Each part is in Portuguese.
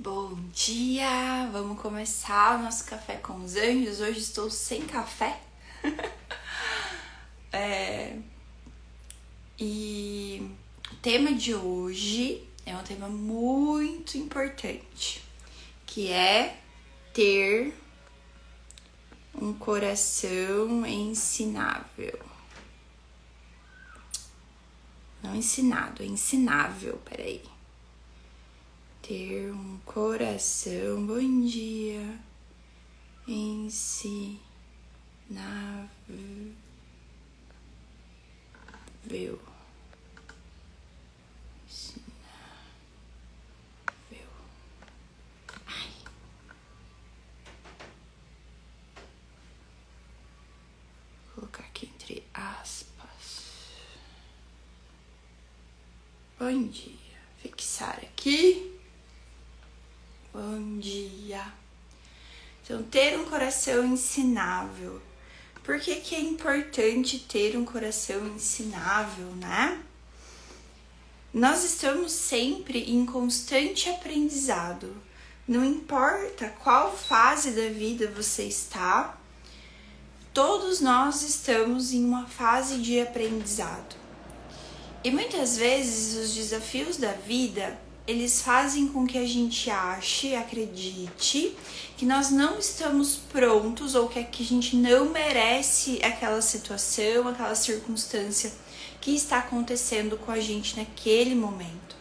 Bom dia! Vamos começar o nosso Café com os Anjos. Hoje estou sem café. E o tema de hoje é um tema muito importante, que é ter um coração ensinável. Não ensinado, é ensinável, peraí. Ter um coração, bom dia, ensinável. Ai. Vou colocar aqui entre aspas. Bom dia. Fixar aqui. Bom dia. Então, ter um coração ensinável. Por que é importante ter um coração ensinável, né? Nós estamos sempre em constante aprendizado. Não importa qual fase da vida você está, todos nós estamos em uma fase de aprendizado. E muitas vezes os desafios da vida, eles fazem com que a gente acredite que nós não estamos prontos ou que a gente não merece aquela situação, aquela circunstância que está acontecendo com a gente naquele momento.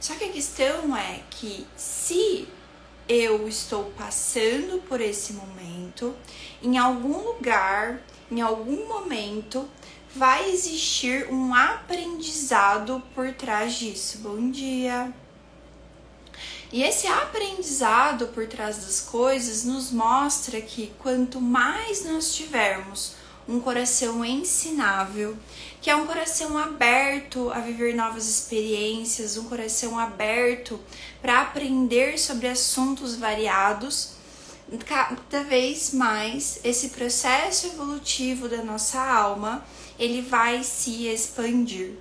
Só que a questão é que se eu estou passando por esse momento, em algum lugar, em algum momento, vai existir um aprendizado por trás disso. Bom dia! E esse aprendizado por trás das coisas nos mostra que quanto mais nós tivermos um coração ensinável, que é um coração aberto a viver novas experiências, um coração aberto para aprender sobre assuntos variados, cada vez mais esse processo evolutivo da nossa alma, ele vai se expandir.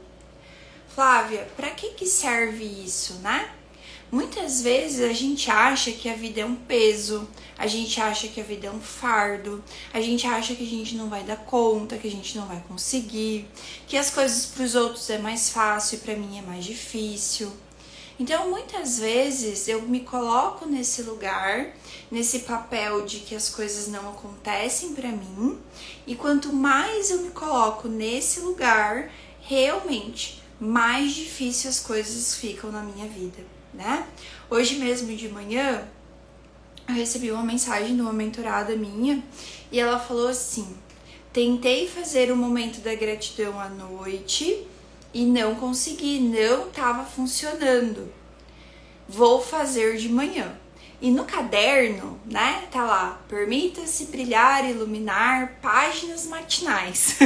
Flávia, para que serve isso, né? Muitas vezes a gente acha que a vida é um peso, a gente acha que a vida é um fardo, a gente acha que a gente não vai dar conta, que a gente não vai conseguir, que as coisas para os outros é mais fácil e para mim é mais difícil. Então, muitas vezes eu me coloco nesse lugar, nesse papel de que as coisas não acontecem para mim, e quanto mais eu me coloco nesse lugar, realmente mais difícil as coisas ficam na minha vida, né? Hoje mesmo de manhã, eu recebi uma mensagem de uma mentorada minha e ela falou assim: tentei fazer o momento da gratidão à noite e não consegui, não estava funcionando. Vou fazer de manhã. E no caderno, né, tá lá: permita-se brilhar, iluminar, páginas matinais.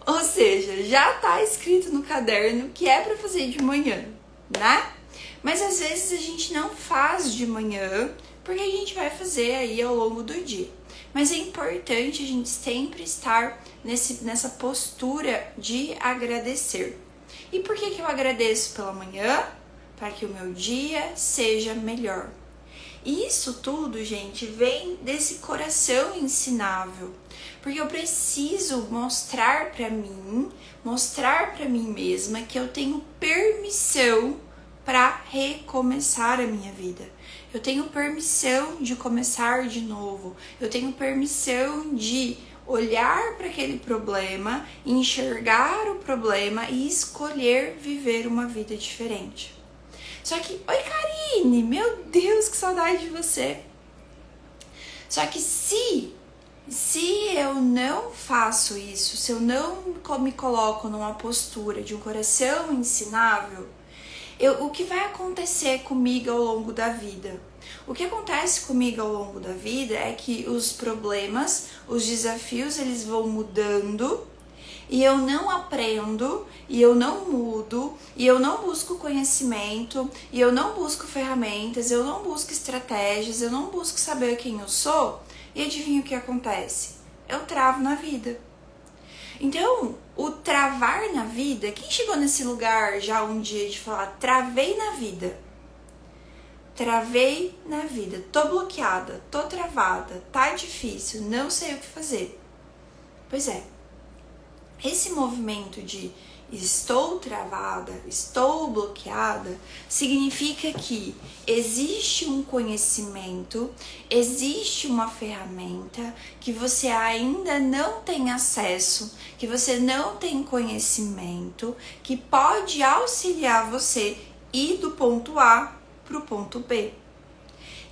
Ou seja, já tá escrito no caderno que é para fazer de manhã, né? Mas às vezes a gente não faz de manhã, porque a gente vai fazer aí ao longo do dia. Mas é importante a gente sempre estar nessa postura de agradecer. E por que eu agradeço pela manhã? Para que o meu dia seja melhor. E isso tudo, gente, vem desse coração ensinável. Porque eu preciso mostrar para mim mesma que eu tenho permissão para recomeçar a minha vida. Eu tenho permissão de começar de novo. Eu tenho permissão de olhar para aquele problema, enxergar o problema e escolher viver uma vida diferente. Só que, oi Karine, meu Deus, que saudade de você. Só que se eu não faço isso, se eu não me coloco numa postura de um coração ensinável, o que vai acontecer comigo ao longo da vida? O que acontece comigo ao longo da vida é que os problemas, os desafios, eles vão mudando e eu não aprendo, e eu não mudo, e eu não busco conhecimento, e eu não busco ferramentas, eu não busco estratégias, eu não busco saber quem eu sou, e adivinha o que acontece? Eu travo na vida. Então, o travar na vida, quem chegou nesse lugar já um dia de falar, travei na vida? travei na vida, tô bloqueada, tô travada, tá difícil, não sei o que fazer. Pois é, esse movimento de estou travada, estou bloqueada, significa que existe um conhecimento, existe uma ferramenta que você ainda não tem acesso, que você não tem conhecimento, que pode auxiliar você ir do ponto A para o ponto B.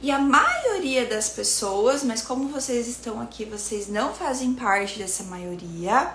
E a maioria das pessoas, mas como vocês estão aqui, vocês não fazem parte dessa maioria.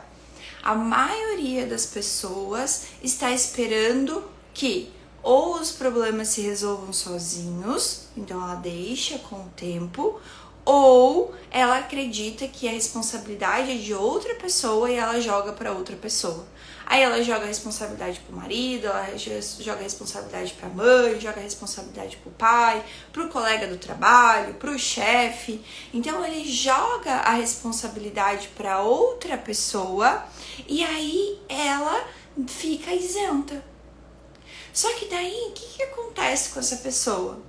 A maioria das pessoas está esperando que ou os problemas se resolvam sozinhos, então ela deixa com o tempo, ou ela acredita que a responsabilidade é de outra pessoa e ela joga para outra pessoa. Aí ela joga a responsabilidade pro marido, ela joga a responsabilidade pra mãe, joga a responsabilidade pro pai, pro colega do trabalho, pro chefe. Então ele joga a responsabilidade para outra pessoa e aí ela fica isenta. Só que daí, o que acontece com essa pessoa?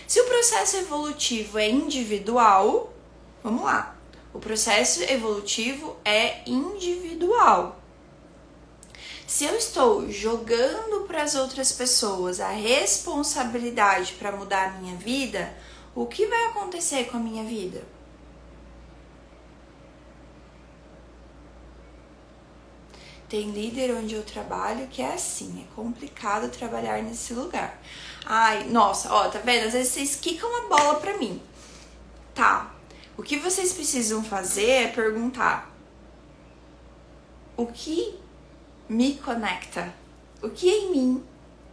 Se o processo evolutivo é individual, vamos lá, o processo evolutivo é individual. Se eu estou jogando para as outras pessoas a responsabilidade para mudar a minha vida, o que vai acontecer com a minha vida? Tem líder onde eu trabalho que é assim, é complicado trabalhar nesse lugar. Ai, nossa, ó, tá vendo? Às vezes vocês quicam a bola pra mim. Tá, o que vocês precisam fazer é perguntar: o que me conecta? O que em mim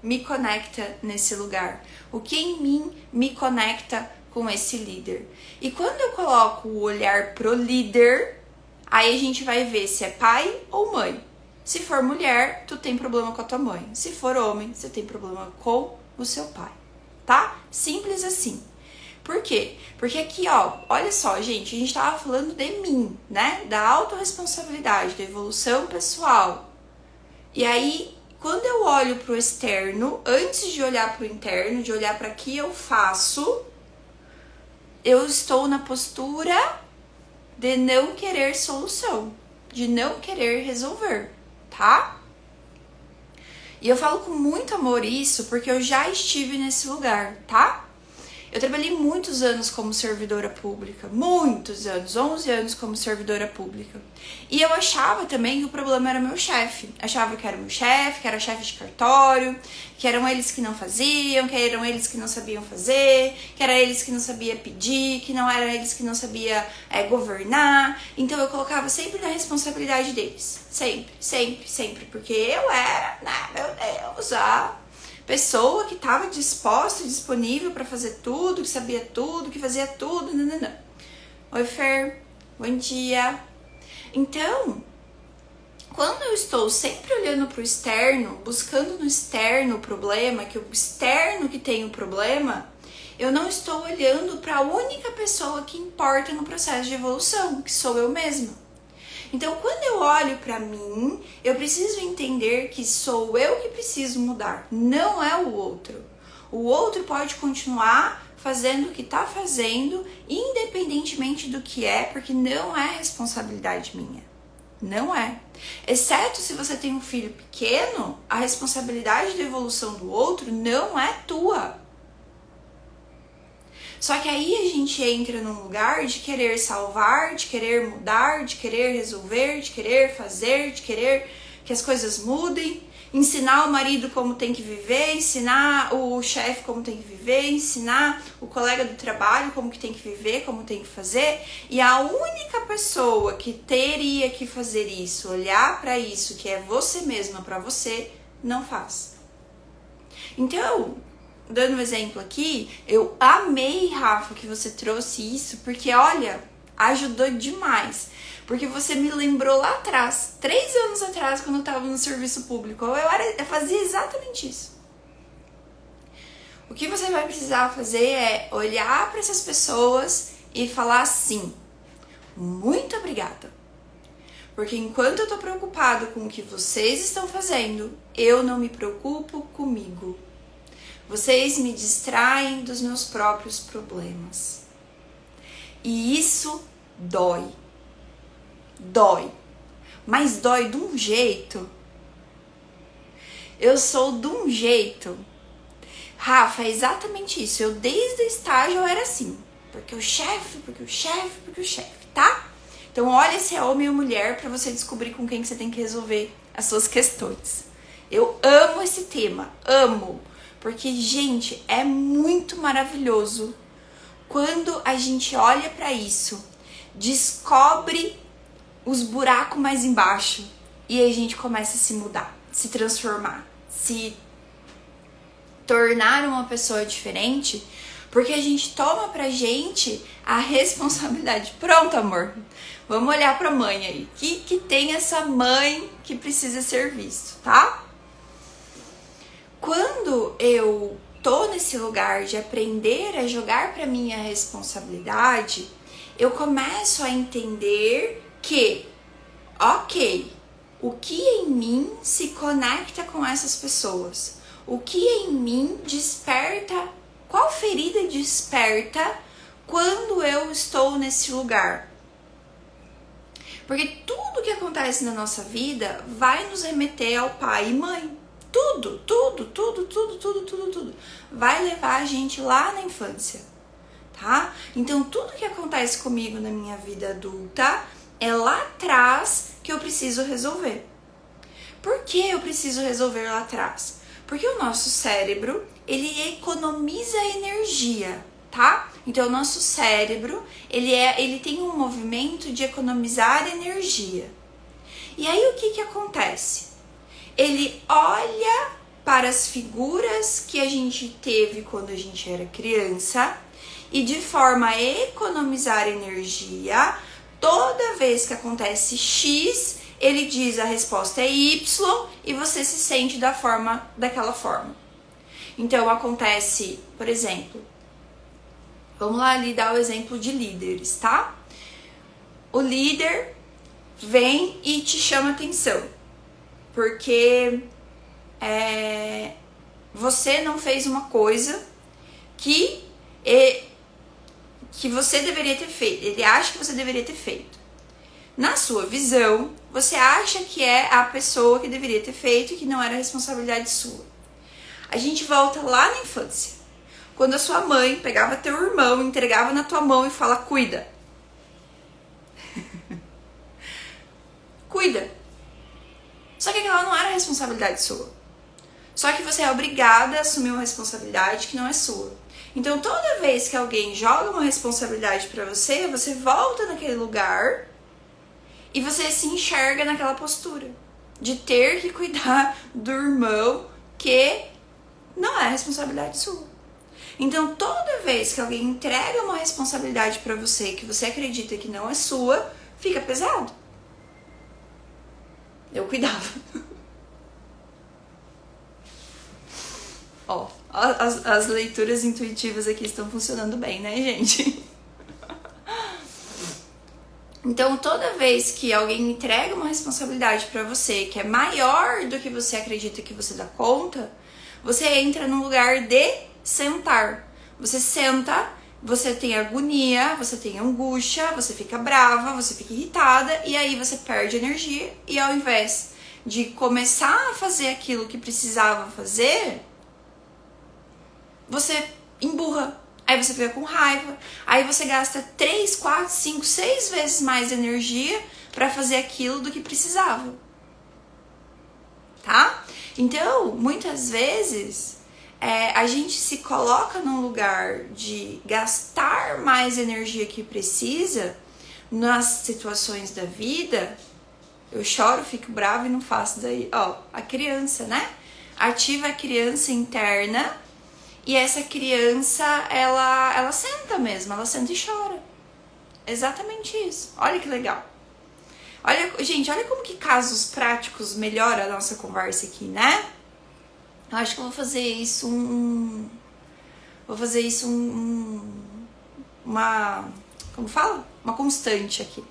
me conecta nesse lugar? O que em mim me conecta com esse líder? E quando eu coloco o olhar pro líder, aí a gente vai ver se é pai ou mãe. Se for mulher, tu tem problema com a tua mãe. Se for homem, você tem problema com o seu pai, tá? Simples assim. Por quê? Porque aqui, ó, olha só, gente, a gente tava falando de mim, né? Da autorresponsabilidade, da evolução pessoal. E aí, quando eu olho pro externo, antes de olhar pro interno, de olhar para que eu faço, eu estou na postura de não querer solução, de não querer resolver, tá? E eu falo com muito amor isso porque eu já estive nesse lugar, tá? Eu trabalhei muitos anos como servidora pública, muitos anos, 11 anos como servidora pública. E eu achava também que o problema era o meu chefe. Achava que era o meu chefe, que era chefe de cartório, que eram eles que não faziam, que eram eles que não sabiam fazer, que eram eles que não sabiam pedir, que não eram eles que não sabiam governar. Então eu colocava sempre na responsabilidade deles. Sempre, sempre, sempre. Porque eu era, né, meu Deus, pessoa que estava disposta e disponível para fazer tudo, que sabia tudo, que fazia tudo, não. Oi, Fer, bom dia. Então, quando eu estou sempre olhando para o externo, buscando no externo o problema, que o externo que tem o problema, eu não estou olhando para a única pessoa que importa no processo de evolução, que sou eu mesma. Então, quando eu olho para mim, eu preciso entender que sou eu que preciso mudar, não é o outro. O outro pode continuar fazendo o que está fazendo, independentemente do que é, porque não é responsabilidade minha. Não é. Exceto se você tem um filho pequeno, a responsabilidade da evolução do outro não é tua. Só que aí a gente entra num lugar de querer salvar, de querer mudar, de querer resolver, de querer fazer, de querer que as coisas mudem, ensinar o marido como tem que viver, ensinar o chefe como tem que viver, ensinar o colega do trabalho como que tem que viver, como tem que fazer. E a única pessoa que teria que fazer isso, olhar para isso, que é você mesma para você, não faz. Então, dando um exemplo aqui, eu amei, Rafa, que você trouxe isso, porque olha, ajudou demais. Porque você me lembrou lá atrás, 3 anos atrás, quando eu estava no serviço público, eu fazia exatamente isso. O que você vai precisar fazer é olhar para essas pessoas e falar assim: muito obrigada. Porque enquanto eu tô preocupado com o que vocês estão fazendo, eu não me preocupo comigo. Vocês me distraem dos meus próprios problemas. E isso dói. Dói. Mas dói de um jeito. Eu sou de um jeito. Rafa, é exatamente isso. Eu desde o estágio eu era assim. Porque o chefe, tá? Então olha se é homem ou mulher pra você descobrir com quem que você tem que resolver as suas questões. Eu amo esse tema, amo. Porque, gente, é muito maravilhoso quando a gente olha pra isso, descobre os buracos mais embaixo e a gente começa a se mudar, se transformar, se tornar uma pessoa diferente, porque a gente toma pra gente a responsabilidade. Pronto, amor, vamos olhar pra mãe aí. Que tem essa mãe que precisa ser visto, tá? Quando eu tô nesse lugar de aprender a jogar pra minha responsabilidade, eu começo a entender que, ok, o que em mim se conecta com essas pessoas? O que em mim desperta? Qual ferida desperta quando eu estou nesse lugar? Porque tudo que acontece na nossa vida vai nos remeter ao pai e mãe. Tudo vai levar a gente lá na infância, tá? Então tudo que acontece comigo na minha vida adulta é lá atrás que eu preciso resolver. Por que eu preciso resolver lá atrás? Porque o nosso cérebro, ele economiza energia, tá? Então o nosso cérebro, ele tem um movimento de economizar energia. E aí o que acontece? Ele olha para as figuras que a gente teve quando a gente era criança e, de forma a economizar energia, toda vez que acontece X, ele diz a resposta é Y e você se sente daquela forma. Então acontece, por exemplo, vamos lá ali dar o exemplo de líderes, tá? O líder vem e te chama atenção. Porque você não fez uma coisa que você deveria ter feito. Ele acha que você deveria ter feito. Na sua visão, você acha que é a pessoa que deveria ter feito e que não era responsabilidade sua. A gente volta lá na infância. Quando a sua mãe pegava teu irmão, entregava na tua mão e fala, cuida. Cuida. Só que aquela não era responsabilidade sua. Só que você é obrigada a assumir uma responsabilidade que não é sua. Então toda vez que alguém joga uma responsabilidade pra você, você volta naquele lugar e você se enxerga naquela postura de ter que cuidar do irmão que não é responsabilidade sua. Então toda vez que alguém entrega uma responsabilidade pra você que você acredita que não é sua, fica pesado. Eu cuidava. Ó, as leituras intuitivas aqui estão funcionando bem, né, gente? Então, toda vez que alguém entrega uma responsabilidade pra você que é maior do que você acredita que você dá conta, você entra num lugar de sentar. Você senta, você tem agonia, você tem angústia, você fica brava, você fica irritada e aí você perde energia e ao invés de começar a fazer aquilo que precisava fazer, você emburra. Aí você fica com raiva, aí você gasta 3, 4, 5, 6 vezes mais energia para fazer aquilo do que precisava. Tá? Então, muitas vezes, a gente se coloca num lugar de gastar mais energia que precisa nas situações da vida. Eu choro, fico brava e não faço daí. Ó, a criança, né? Ativa a criança interna e essa criança, ela senta mesmo, ela senta e chora. Exatamente isso. Olha que legal. Olha, gente, olha como que casos práticos melhoram a nossa conversa aqui, né? Eu acho que eu vou fazer isso como fala? Uma constante aqui.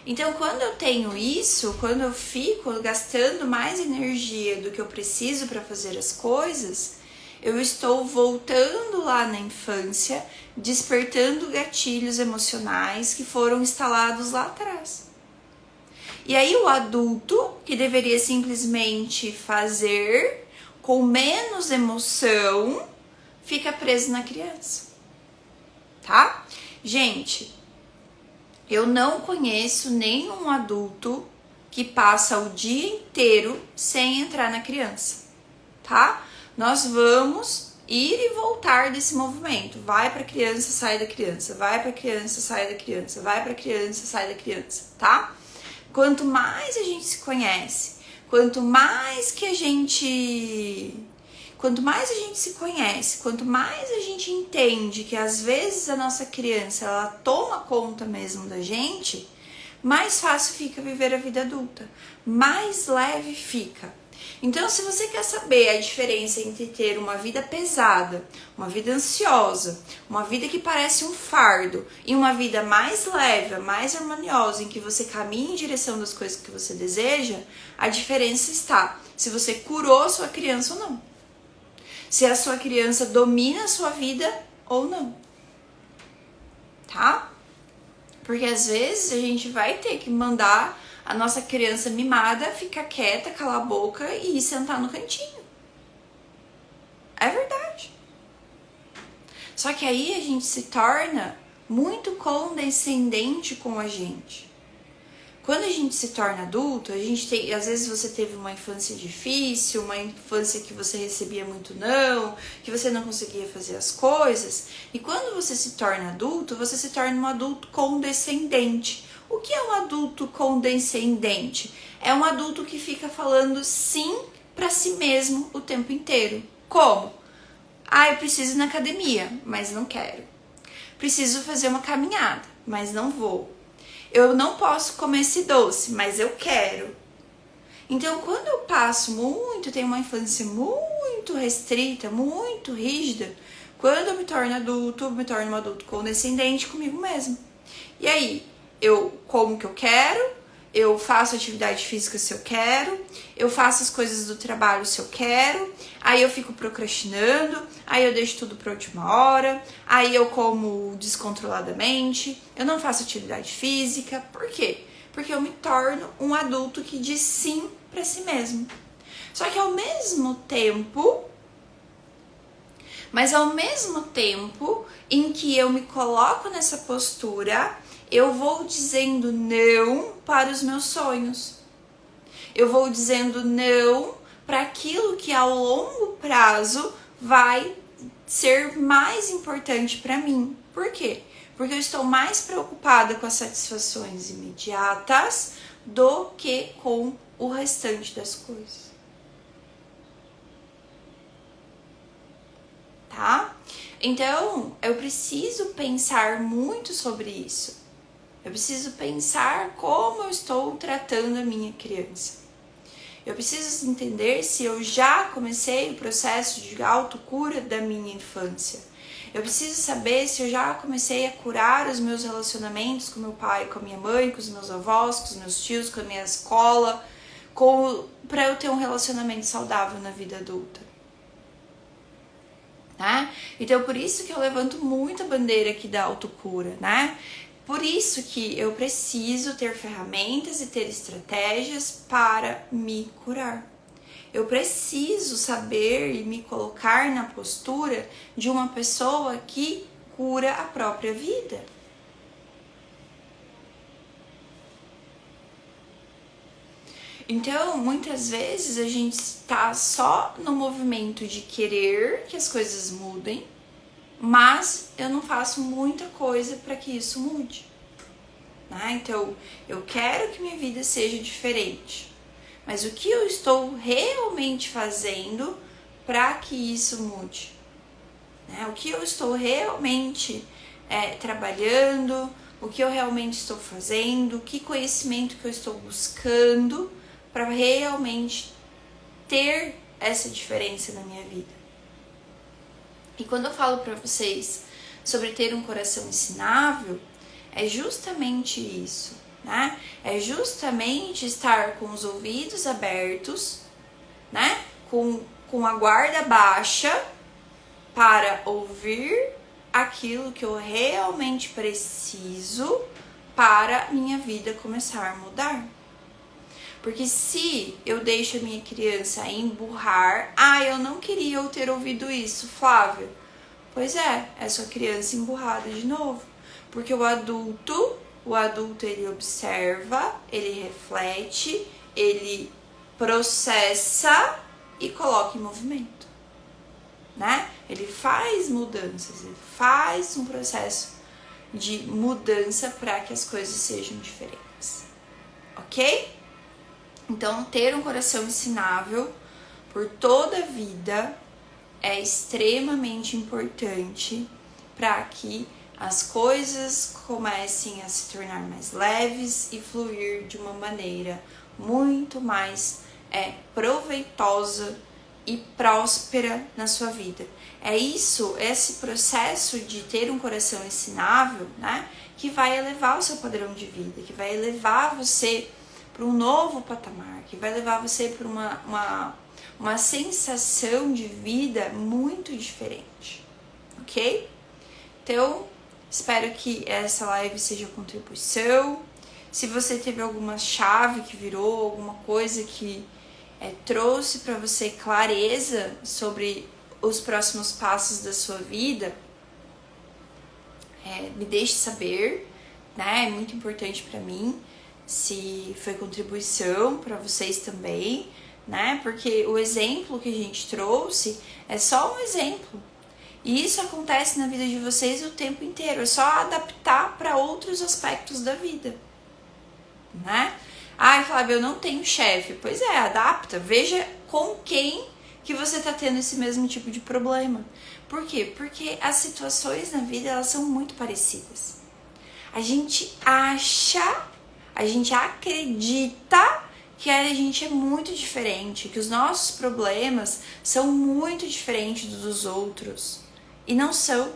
Então, quando eu tenho isso, quando eu fico gastando mais energia do que eu preciso para fazer as coisas, eu estou voltando lá na infância, despertando gatilhos emocionais que foram instalados lá atrás. E aí o adulto, que deveria simplesmente fazer com menos emoção, fica preso na criança, tá? Gente, eu não conheço nenhum adulto que passa o dia inteiro sem entrar na criança, tá? Nós vamos ir e voltar desse movimento. Vai pra criança, sai da criança. Vai pra criança, sai da criança. Vai pra criança, sai da criança, tá? Quanto mais a gente se conhece, quanto mais a gente se conhece, quanto mais a gente entende que às vezes a nossa criança ela toma conta mesmo da gente, mais fácil fica viver a vida adulta, mais leve fica. Então, se você quer saber a diferença entre ter uma vida pesada, uma vida ansiosa, uma vida que parece um fardo e uma vida mais leve, mais harmoniosa, em que você caminha em direção das coisas que você deseja, a diferença está se você curou a sua criança ou não. Se a sua criança domina a sua vida ou não. Tá? Porque às vezes a gente vai ter que mandar a nossa criança mimada ficar quieta, calar a boca e ir sentar no cantinho. É verdade. Só que aí a gente se torna muito condescendente com a gente. Quando a gente se torna adulto, a gente tem, às vezes você teve uma infância difícil, uma infância que você recebia muito não, que você não conseguia fazer as coisas, e quando você se torna adulto, você se torna um adulto condescendente. O que é um adulto condescendente? É um adulto que fica falando sim para si mesmo o tempo inteiro. Como? Eu preciso ir na academia, mas não quero. Preciso fazer uma caminhada, mas não vou. Eu não posso comer esse doce, mas eu quero. Então, quando eu tenho uma infância muito restrita, muito rígida, quando eu me torno adulto, eu me torno um adulto condescendente comigo mesmo. E aí, eu como o que eu quero, eu faço atividade física se eu quero, eu faço as coisas do trabalho se eu quero, aí eu fico procrastinando, aí eu deixo tudo pra última hora, aí eu como descontroladamente, eu não faço atividade física. Por quê? Porque eu me torno um adulto que diz sim pra si mesmo. Só que ao mesmo tempo em que eu me coloco nessa postura, eu vou dizendo não para os meus sonhos. Eu vou dizendo não para aquilo que ao longo prazo vai ser mais importante para mim. Por quê? Porque eu estou mais preocupada com as satisfações imediatas do que com o restante das coisas. Tá? Então, eu preciso pensar muito sobre isso. Eu preciso pensar como eu estou tratando a minha criança. Eu preciso entender se eu já comecei o processo de autocura da minha infância. Eu preciso saber se eu já comecei a curar os meus relacionamentos com meu pai, com a minha mãe, com os meus avós, com os meus tios, com a minha escola, para eu ter um relacionamento saudável na vida adulta. Né? Então, por isso que eu levanto muito a bandeira aqui da autocura, né? Por isso que eu preciso ter ferramentas e ter estratégias para me curar. Eu preciso saber e me colocar na postura de uma pessoa que cura a própria vida. Então, muitas vezes a gente está só no movimento de querer que as coisas mudem, mas eu não faço muita coisa para que isso mude. Né? Então, eu quero que minha vida seja diferente, mas o que eu estou realmente fazendo para que isso mude? Né? O que eu estou realmente trabalhando, o que eu realmente estou fazendo, que conhecimento que eu estou buscando para realmente ter essa diferença na minha vida. E quando eu falo para vocês sobre ter um coração ensinável, é justamente isso, né? É justamente estar com os ouvidos abertos, né? Com a guarda baixa, para ouvir aquilo que eu realmente preciso para minha vida começar a mudar. Porque se eu deixo a minha criança emburrar, eu não queria eu ter ouvido isso, Flávia. Pois é sua criança emburrada de novo. Porque o adulto ele observa, ele reflete, ele processa e coloca em movimento, né? Ele faz mudanças, ele faz um processo de mudança para que as coisas sejam diferentes, ok? Então, ter um coração ensinável por toda a vida é extremamente importante para que as coisas comecem a se tornar mais leves e fluir de uma maneira muito mais proveitosa e próspera na sua vida. É esse processo de ter um coração ensinável, né, que vai elevar o seu padrão de vida, que vai elevar você para um novo patamar, que vai levar você para uma sensação de vida muito diferente, ok? Então, espero que essa live seja contribuição. Se você teve alguma chave que virou, alguma coisa que trouxe para você clareza sobre os próximos passos da sua vida, me deixe saber, né? É muito importante para mim se foi contribuição para vocês também, né? Porque o exemplo que a gente trouxe é só um exemplo. E isso acontece na vida de vocês o tempo inteiro. É só adaptar para outros aspectos da vida, né? Flávia, eu não tenho chefe. Pois adapta. Veja com quem que você tá tendo esse mesmo tipo de problema. Por quê? Porque as situações na vida, elas são muito parecidas. A gente acredita que a gente é muito diferente, que os nossos problemas são muito diferentes dos outros. E não são.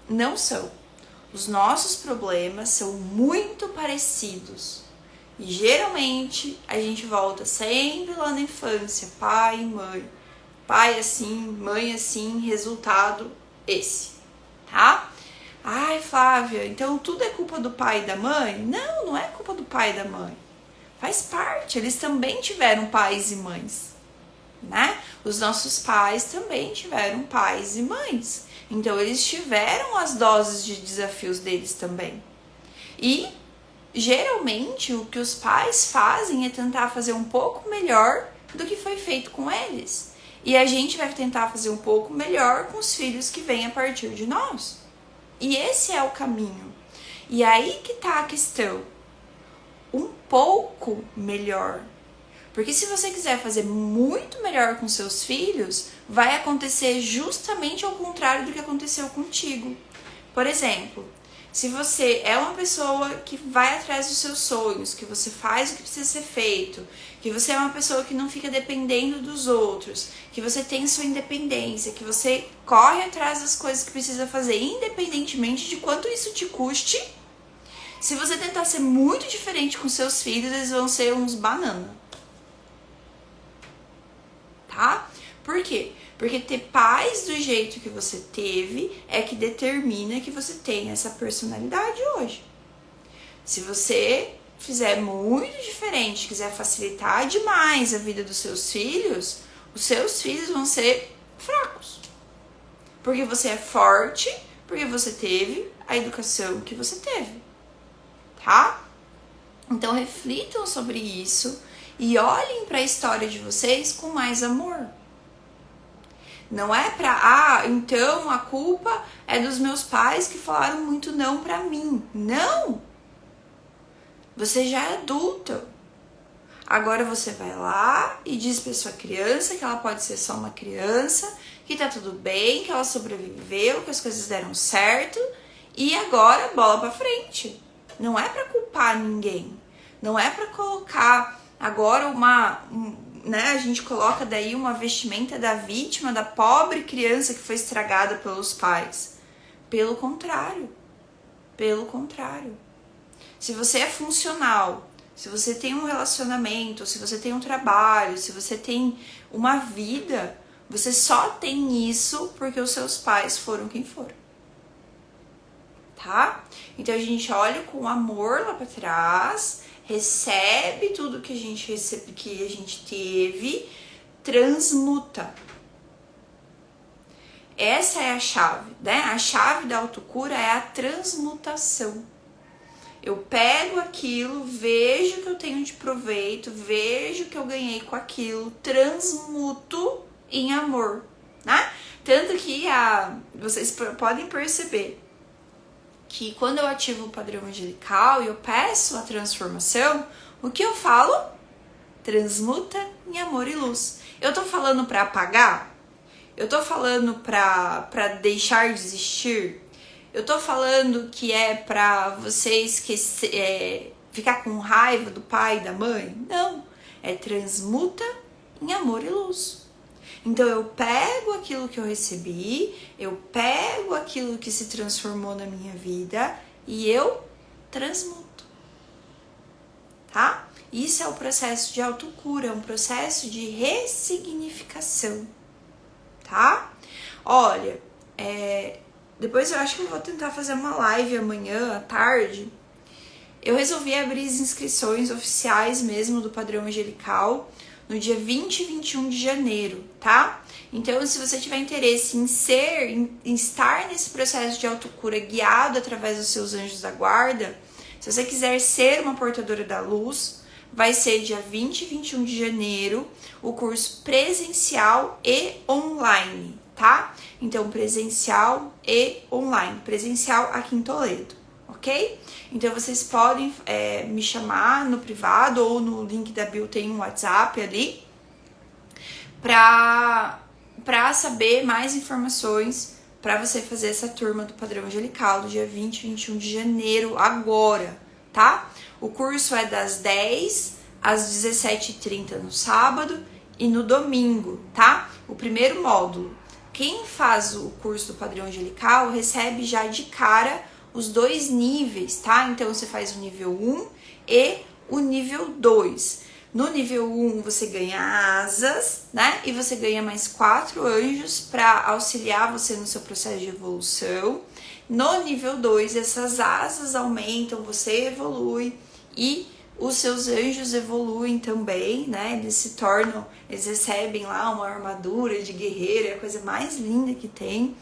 Não são. Os nossos problemas são muito parecidos. E geralmente a gente volta sempre lá na infância, pai e mãe. Pai assim, mãe assim, resultado esse, tá? Flávia, então tudo é culpa do pai e da mãe? Não, não é culpa do pai e da mãe. Faz parte, eles também tiveram pais e mães, né? Os nossos pais também tiveram pais e mães. Então, eles tiveram as doses de desafios deles também. E, geralmente, o que os pais fazem é tentar fazer um pouco melhor do que foi feito com eles. E a gente vai tentar fazer um pouco melhor com os filhos que vêm a partir de nós. E esse é o caminho. E aí que tá a questão. Um pouco melhor. Porque se você quiser fazer muito melhor com seus filhos, vai acontecer justamente ao contrário do que aconteceu contigo. Por exemplo, se você é uma pessoa que vai atrás dos seus sonhos, que você faz o que precisa ser feito, que você é uma pessoa que não fica dependendo dos outros, que você tem sua independência, que você corre atrás das coisas que precisa fazer, independentemente de quanto isso te custe, se você tentar ser muito diferente com seus filhos, eles vão ser uns banana. Tá? Por quê? Porque ter pais do jeito que você teve é que determina que você tem essa personalidade hoje. Se você fizer muito diferente, quiser facilitar demais a vida dos seus filhos, os seus filhos vão ser fracos. Porque você é forte, porque você teve a educação que você teve. Tá? Então reflitam sobre isso e olhem para a história de vocês com mais amor. Não é pra, então a culpa é dos meus pais que falaram muito não pra mim. Não! Você já é adulta. Agora você vai lá e diz pra sua criança que ela pode ser só uma criança, que tá tudo bem, que ela sobreviveu, que as coisas deram certo e agora bola pra frente. Não é pra culpar ninguém. Não é pra colocar agora a gente coloca daí uma vestimenta da vítima, da pobre criança que foi estragada pelos pais. Pelo contrário. Pelo contrário. Se você é funcional, se você tem um relacionamento, se você tem um trabalho, se você tem uma vida, Você só tem isso porque os seus pais foram quem foram. Tá? Então a gente olha com amor lá para trás, recebe tudo que a gente teve, transmuta. Essa é a chave, né? A chave da autocura é a transmutação. Eu pego aquilo, vejo o que eu tenho de proveito, vejo o que eu ganhei com aquilo, transmuto em amor, né? Tanto que vocês podem perceber que quando eu ativo o padrão angelical e eu peço a transformação, o que eu falo? Transmuta em amor e luz. Eu tô falando para apagar? Eu tô falando para deixar de existir? Eu tô falando que é para você esquecer, ficar com raiva do pai e da mãe? Não, é transmuta em amor e luz. Então eu pego aquilo que eu recebi, eu pego aquilo que se transformou na minha vida e eu transmuto, tá? Isso é o processo de autocura, é um processo de ressignificação, tá? Olha, depois eu acho que eu vou tentar fazer uma live amanhã à tarde. Eu resolvi abrir as inscrições oficiais mesmo do Padrão Angelical no dia 20 e 21 de janeiro, tá? Então, se você tiver interesse em estar nesse processo de autocura guiado através dos seus anjos da guarda, se você quiser ser uma portadora da luz, vai ser dia 20 e 21 de janeiro, o curso presencial e online, tá? Então, presencial e online. Presencial aqui em Toledo, ok? Então, vocês podem me chamar no privado ou no link da bio tem um WhatsApp ali pra saber mais informações para você fazer essa turma do Padrão Angelical do dia 20 e 21 de janeiro agora, tá? O curso é das 10 às 17h30 no sábado e no domingo, tá? O primeiro módulo. Quem faz o curso do Padrão Angelical recebe já de cara os 2 níveis, tá? Então você faz o nível 1 e o nível 2. No nível 1 você ganha asas, né? E você ganha mais 4 anjos para auxiliar você no seu processo de evolução. No nível 2 essas asas aumentam, você evolui e os seus anjos evoluem também, né? Eles recebem lá uma armadura de guerreiro, é a coisa mais linda que tem.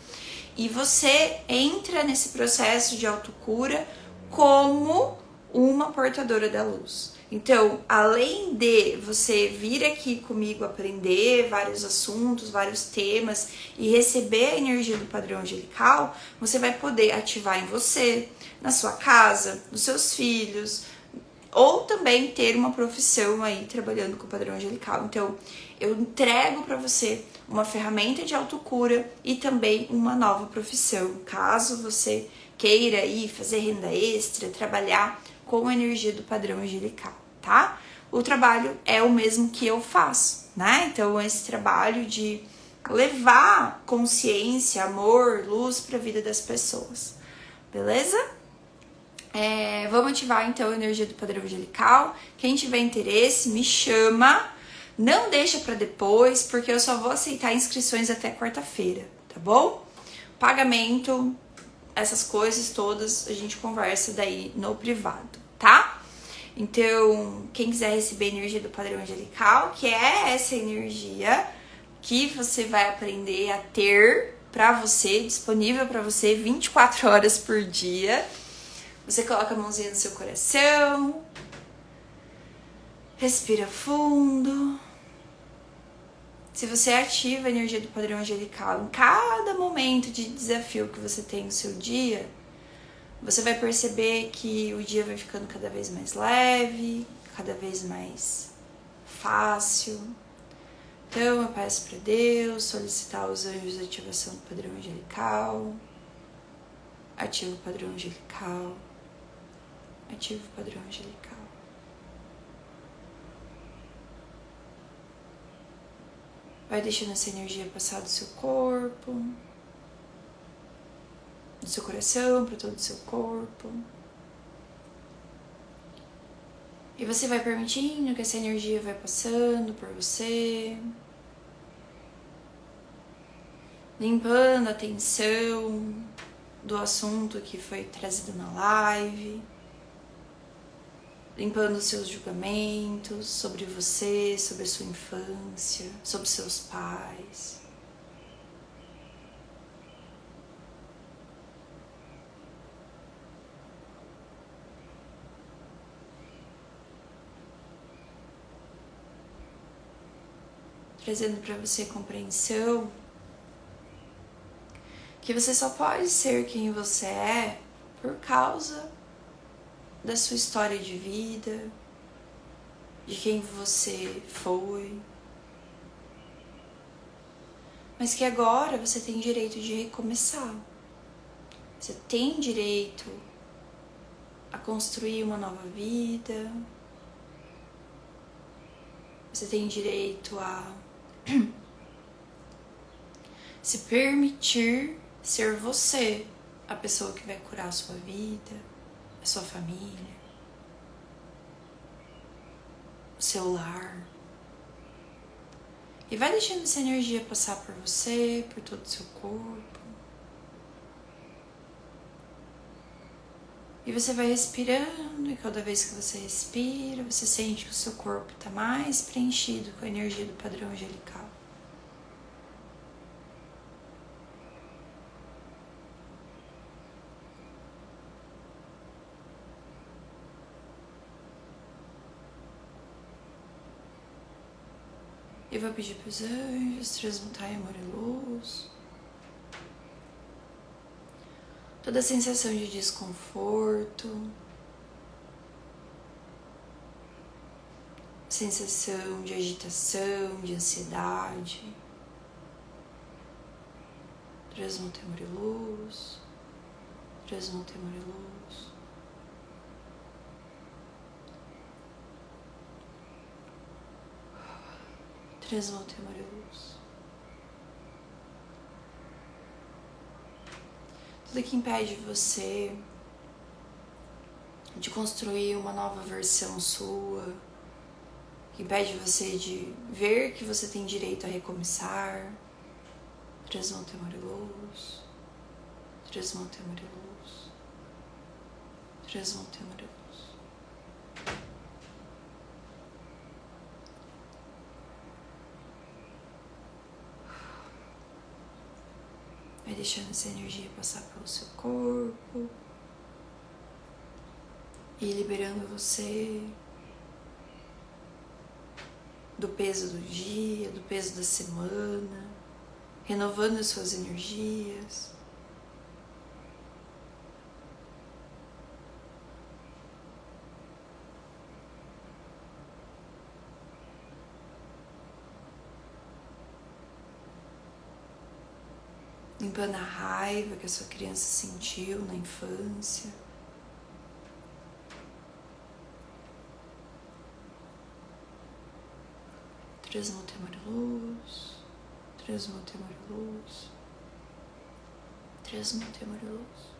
E você entra nesse processo de autocura como uma portadora da luz. Então, além de você vir aqui comigo aprender vários assuntos, vários temas e receber a energia do padrão angelical, você vai poder ativar em você, na sua casa, nos seus filhos, ou também ter uma profissão aí trabalhando com o padrão angelical. Então, eu entrego para você uma ferramenta de autocura e também uma nova profissão, caso você queira ir fazer renda extra, trabalhar com a energia do padrão angelical, tá? O trabalho é o mesmo que eu faço, né? Então, esse trabalho de levar consciência, amor, luz para a vida das pessoas, beleza? Vamos ativar então a energia do padrão angelical. Quem tiver interesse, me chama. Não deixa para depois, porque eu só vou aceitar inscrições até quarta-feira, tá bom? Pagamento, essas coisas todas, a gente conversa daí no privado, tá? Então, quem quiser receber a energia do padrão angelical, que é essa energia que você vai aprender a ter para você, disponível para você 24 horas por dia. Você coloca a mãozinha no seu coração, respira fundo. Se você ativa a energia do padrão angelical em cada momento de desafio que você tem no seu dia, você vai perceber que o dia vai ficando cada vez mais leve, cada vez mais fácil. Então eu peço para Deus solicitar os anjos de ativação do padrão angelical. Ativa o padrão angelical. Ativa o padrão angelical. Vai deixando essa energia passar do seu corpo, do seu coração para todo o seu corpo. E você vai permitindo que essa energia vai passando por você. limpando a tensão do assunto que foi trazido na live, limpando os seus julgamentos sobre você, sobre a sua infância, sobre seus pais. Trazendo para você compreensão que você só pode ser quem você é por causa da sua história de vida, de quem você foi, mas que agora você tem direito de recomeçar. Você tem direito a construir uma nova vida, você tem direito a se permitir ser você, a pessoa que vai curar a sua vida, a sua família, o seu lar. E vai deixando essa energia passar por você, por todo o seu corpo. E você vai respirando, e cada vez que você respira, você sente que o seu corpo está mais preenchido com a energia do padrão angelical. Eu vou pedir para os anjos transmutar em amor e luz toda a sensação de desconforto, sensação de agitação, de ansiedade. Transmuta em amor e luz, transmuta em amor e luz. Transmuta em amor e luz. Tudo que impede você de construir uma nova versão sua, que impede você de ver que você tem direito a recomeçar, transmuta em amor e luz. Transmuta em amor e luz. Transmuta em amor e luz. Vai deixando essa energia passar pelo seu corpo e liberando você do peso do dia, do peso da semana, renovando as suas energias. Limpando a raiva que a sua criança sentiu na infância. Transmuta em amor e luz. Transmuta em amor e luz. Transmuta em amor e luz.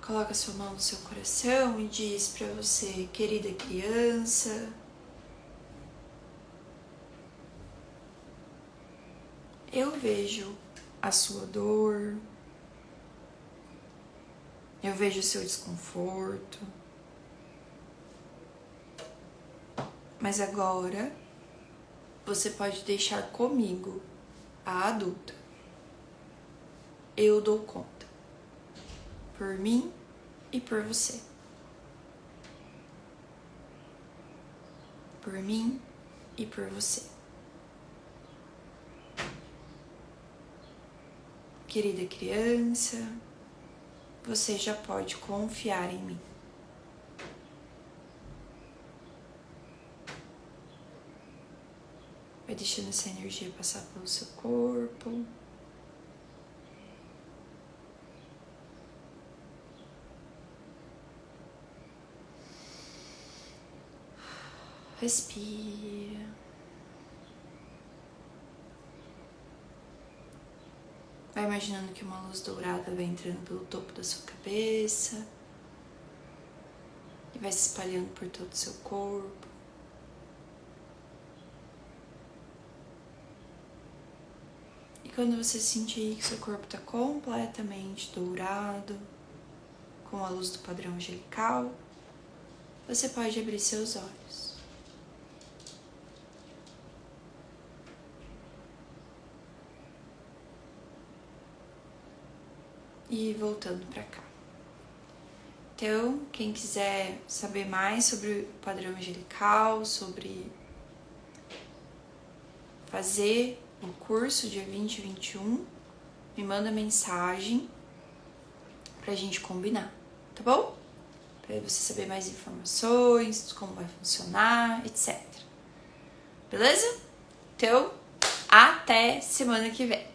Coloca sua mão no seu coração e diz para você, querida criança, eu vejo a sua dor, eu vejo o seu desconforto, mas agora você pode deixar comigo, a adulta. Eu dou conta. Por mim e por você. Por mim e por você. Querida criança, você já pode confiar em mim. Vai deixando essa energia passar pelo seu corpo. Respira. Vai imaginando que uma luz dourada vai entrando pelo topo da sua cabeça, e vai se espalhando por todo o seu corpo. E quando você sentir que seu corpo está completamente dourado, com a luz do padrão angelical, você pode abrir seus olhos. E voltando para cá. Então, quem quiser saber mais sobre o padrão angelical, sobre fazer o curso dia 20 e 21, me manda mensagem pra gente combinar, tá bom? Pra você saber mais informações, como vai funcionar, etc. Beleza? Então, até semana que vem.